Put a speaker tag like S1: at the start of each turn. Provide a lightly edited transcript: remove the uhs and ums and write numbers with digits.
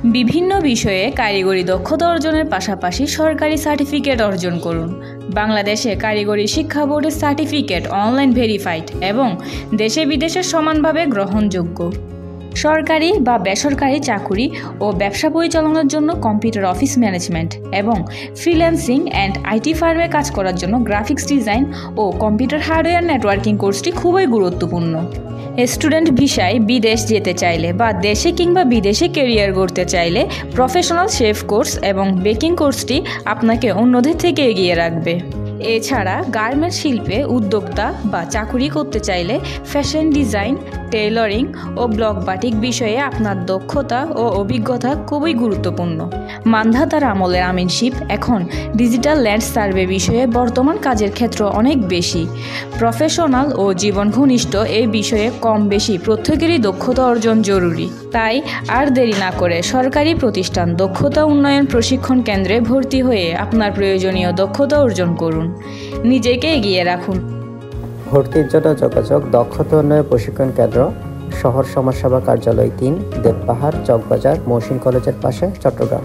S1: বিভিন্ন বিষয়ে কারিগরি দক্ষতা অর্জনের পাশাপাশি সরকারি সার্টিফিকেট অর্জন করুন। বাংলাদেশে কারিগরি শিক্ষা বোর্ডের সার্টিফিকেট অনলাইন ভেরিফাইড এবং দেশে বিদেশে সমানভাবে গ্রহণযোগ্য। সরকারি বা বেসরকারি চাকুরি ও ব্যবসা পরিচালনার জন্য কম্পিউটার অফিস ম্যানেজমেন্ট এবং ফ্রিল্যান্সিং অ্যান্ড আইটি ফার্মে কাজ করার জন্য গ্রাফিক্স ডিজাইন ও কম্পিউটার হার্ডওয়্যার নেটওয়ার্কিং কোর্সটি খুবই গুরুত্বপূর্ণ। স্টুডেন্ট ভিসায় বিদেশ যেতে চাইলে বা দেশে কিংবা বিদেশে ক্যারিয়ার গড়তে চাইলে প্রফেশনাল শেফ কোর্স এবং বেকিং কোর্সটি আপনাকে অন্যদের থেকে এগিয়ে রাখবে। এছাড়া গার্মেন্টস শিল্পে উদ্যোক্তা বা চাকুরি করতে চাইলে ফ্যাশন ডিজাইন, টেইলরিং ও ব্লক বাটিক বিষয়ে আপনার দক্ষতা ও অভিজ্ঞতা খুবই গুরুত্বপূর্ণ। মান্ধাতার আমলের আমিনশিপ এখন ডিজিটাল ল্যান্ড সার্ভে বিষয়ে বর্তমান কাজের ক্ষেত্র অনেক বেশি। প্রফেশনাল ও জীবন ঘনিষ্ঠ এই বিষয়ে কম বেশি প্রত্যেকেরই দক্ষতা অর্জন জরুরি। তাই আর দেরি না করে সরকারি প্রতিষ্ঠান দক্ষতা উন্নয়ন প্রশিক্ষণ কেন্দ্রে ভর্তি হয়ে আপনার প্রয়োজনীয় দক্ষতা অর্জন করুন। নিজেকে এগিয়ে রাখুন।
S2: ভর্তির জন্য যোগাযোগ দক্ষতা উন্নয়ন প্রশিক্ষণ কেন্দ্র, শহর সমাজসেবা কার্যালয় 3, দেবপাহাড়, চকবাজার, মহসিন কলেজের পাশে, চট্টগ্রাম।